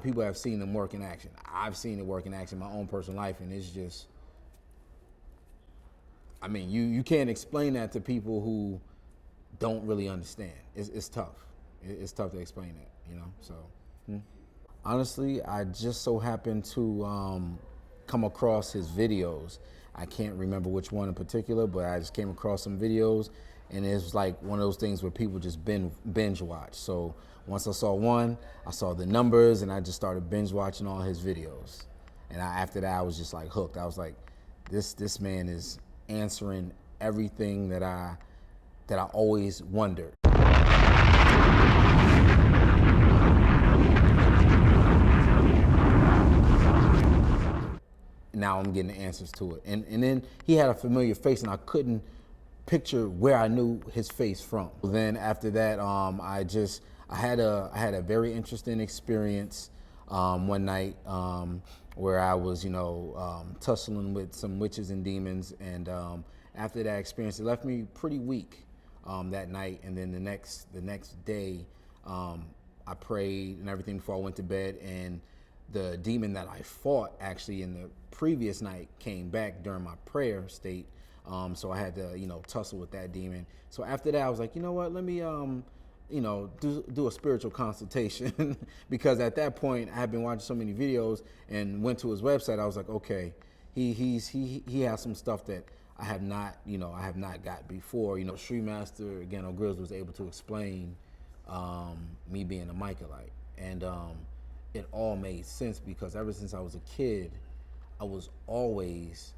people have seen them work in action. I've seen it work in action in my own personal life, and it's just, I mean, you can't explain that to people who don't really understand. It's tough. It's tough to explain that, you know, so. Honestly, I just so happened to come across his videos. I can't remember which one in particular, but I just came across some videos, and it was like one of those things where people just binge watch. So once I saw one, I saw the numbers, and I just started binge watching all his videos. And after that, I was just like hooked. I was like, this man is answering everything that I always wondered. Now I'm getting the answers to it. And then he had a familiar face, and I couldn't picture where I knew his face from. Then after that, I had a very interesting experience one night where I was, tussling with some witches and demons, and after that experience, it left me pretty weak that night. And then the next day, I prayed and everything before I went to bed, and the demon that I fought actually in the previous night came back during my prayer state. So I had to, tussle with that demon. So after that, I was like, you know what, let me, do a spiritual consultation because at that point I had been watching so many videos and went to his website. I was like, okay, he has some stuff that I have not got before. Sri Master Gano was able to explain me being a Mycolite, and it all made sense because ever since I was a kid, I was always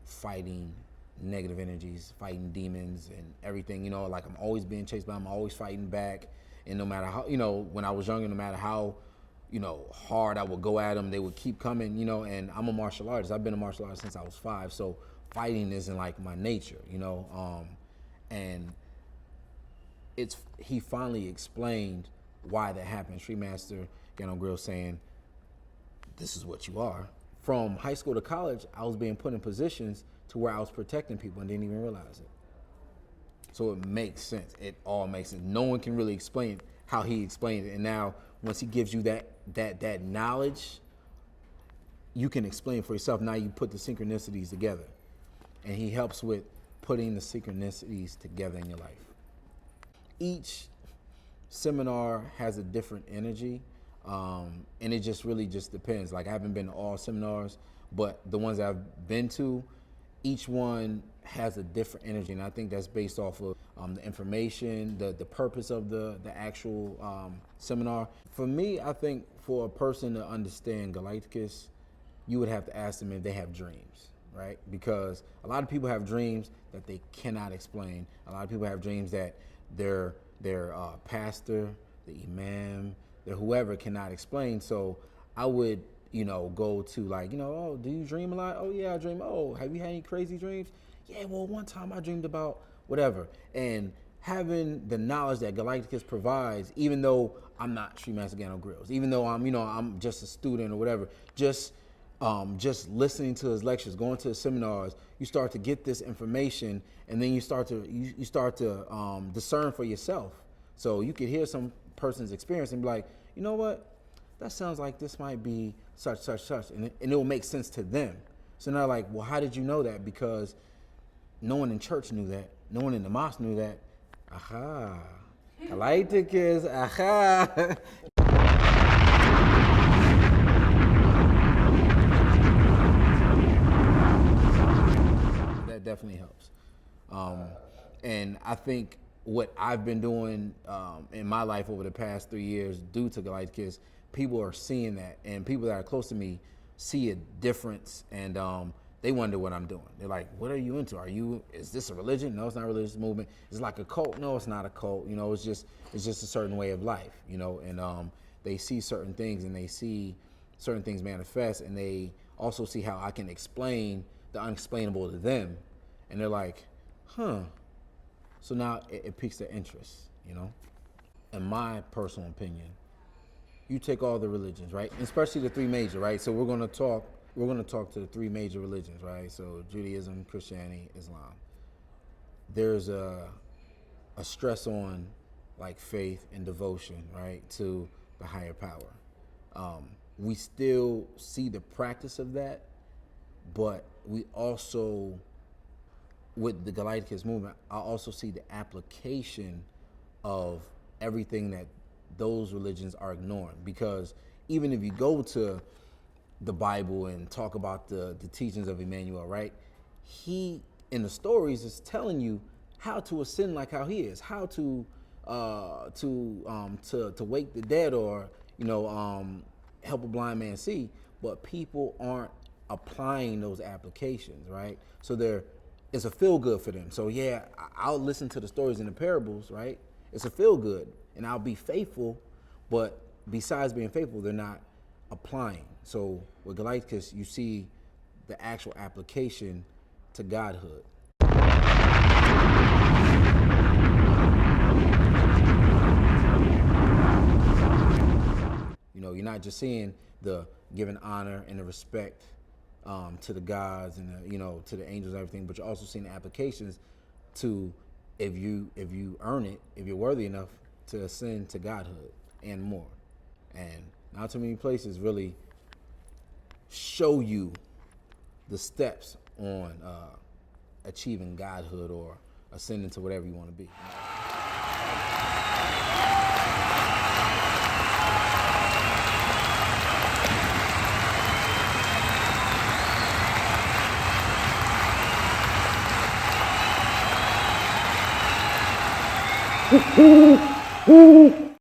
fighting negative energies, fighting demons and everything, like I'm always being chased by them, I'm always fighting back. And no matter how, when I was younger, no matter how, hard I would go at them, they would keep coming, and I'm a martial artist. I've been a martial artist since I was 5. So fighting isn't like my nature, and he finally explained why that happened. Sri Master Gano saying, this is what you are. From high school to college, I was being put in positions to where I was protecting people and didn't even realize it. So it makes sense. It all makes sense. No one can really explain how he explained it. And now, once he gives you that knowledge, you can explain for yourself. Now you put the synchronicities together. And he helps with putting the synchronicities together in your life. Each seminar has a different energy. And it just really depends. Like I haven't been to all seminars, but the ones I've been to, each one has a different energy, and I think that's based off of the information, the purpose of the actual seminar. For me, I think for a person to understand Galighticus, you would have to ask them if they have dreams, right? Because a lot of people have dreams that they cannot explain. A lot of people have dreams that their pastor, the imam, whoever cannot explain. So I would, go to like, oh, do you dream a lot? Oh yeah, I dream. Oh, have you had any crazy dreams? Yeah, well, one time I dreamed about whatever. And having the knowledge that Galighticus provides, even though I'm not Sri Master Gano Grills, even though I'm just a student or whatever, just listening to his lectures, going to his seminars, you start to get this information, and then you start to discern for yourself. So you could hear some person's experience and be like, you know what, that sounds like this might be such, and it will make sense to them. So now like, well, how did you know that? Because no one in church knew that. No one in the mosque knew that. Aha. Galighticus, aha. That definitely helps. And I think what I've been doing in my life over the past 3 years due to Galighticus, people are seeing that, and people that are close to me see a difference, and they wonder what I'm doing. They're like, what are you into? Is this a religion? No, it's not a religious movement. Is it like a cult? No, it's not a cult. It's just a certain way of life, and they see certain things, and they see certain things manifest, and they also see how I can explain the unexplainable to them, and they're like, huh. So now it piques their interest, In my personal opinion, you take all the religions, right? Especially the 3 major, right? So we're gonna talk to the 3 major religions, right? So Judaism, Christianity, Islam. There's a stress on like faith and devotion, right, to the higher power. We still see the practice of that, but we also, with the Galighticus movement, I also see the application of everything that those religions are ignoring. Because even if you go to the Bible and talk about the teachings of Emmanuel, right? He, in the stories, is telling you how to ascend like how he is, how to wake the dead, or help a blind man see. But people aren't applying those applications, right? So it's a feel good for them. So yeah, I'll listen to the stories and the parables, right? It's a feel good, and I'll be faithful. But besides being faithful, they're not applying. So with Galighticus, you see the actual application to godhood. You're not just seeing the giving honor and the respect to the gods and to the angels and everything, but you're also seeing the applications to if you earn it, if you're worthy enough to ascend to godhood and more. And not too many places really show you the steps on achieving godhood or ascending to whatever you want to be.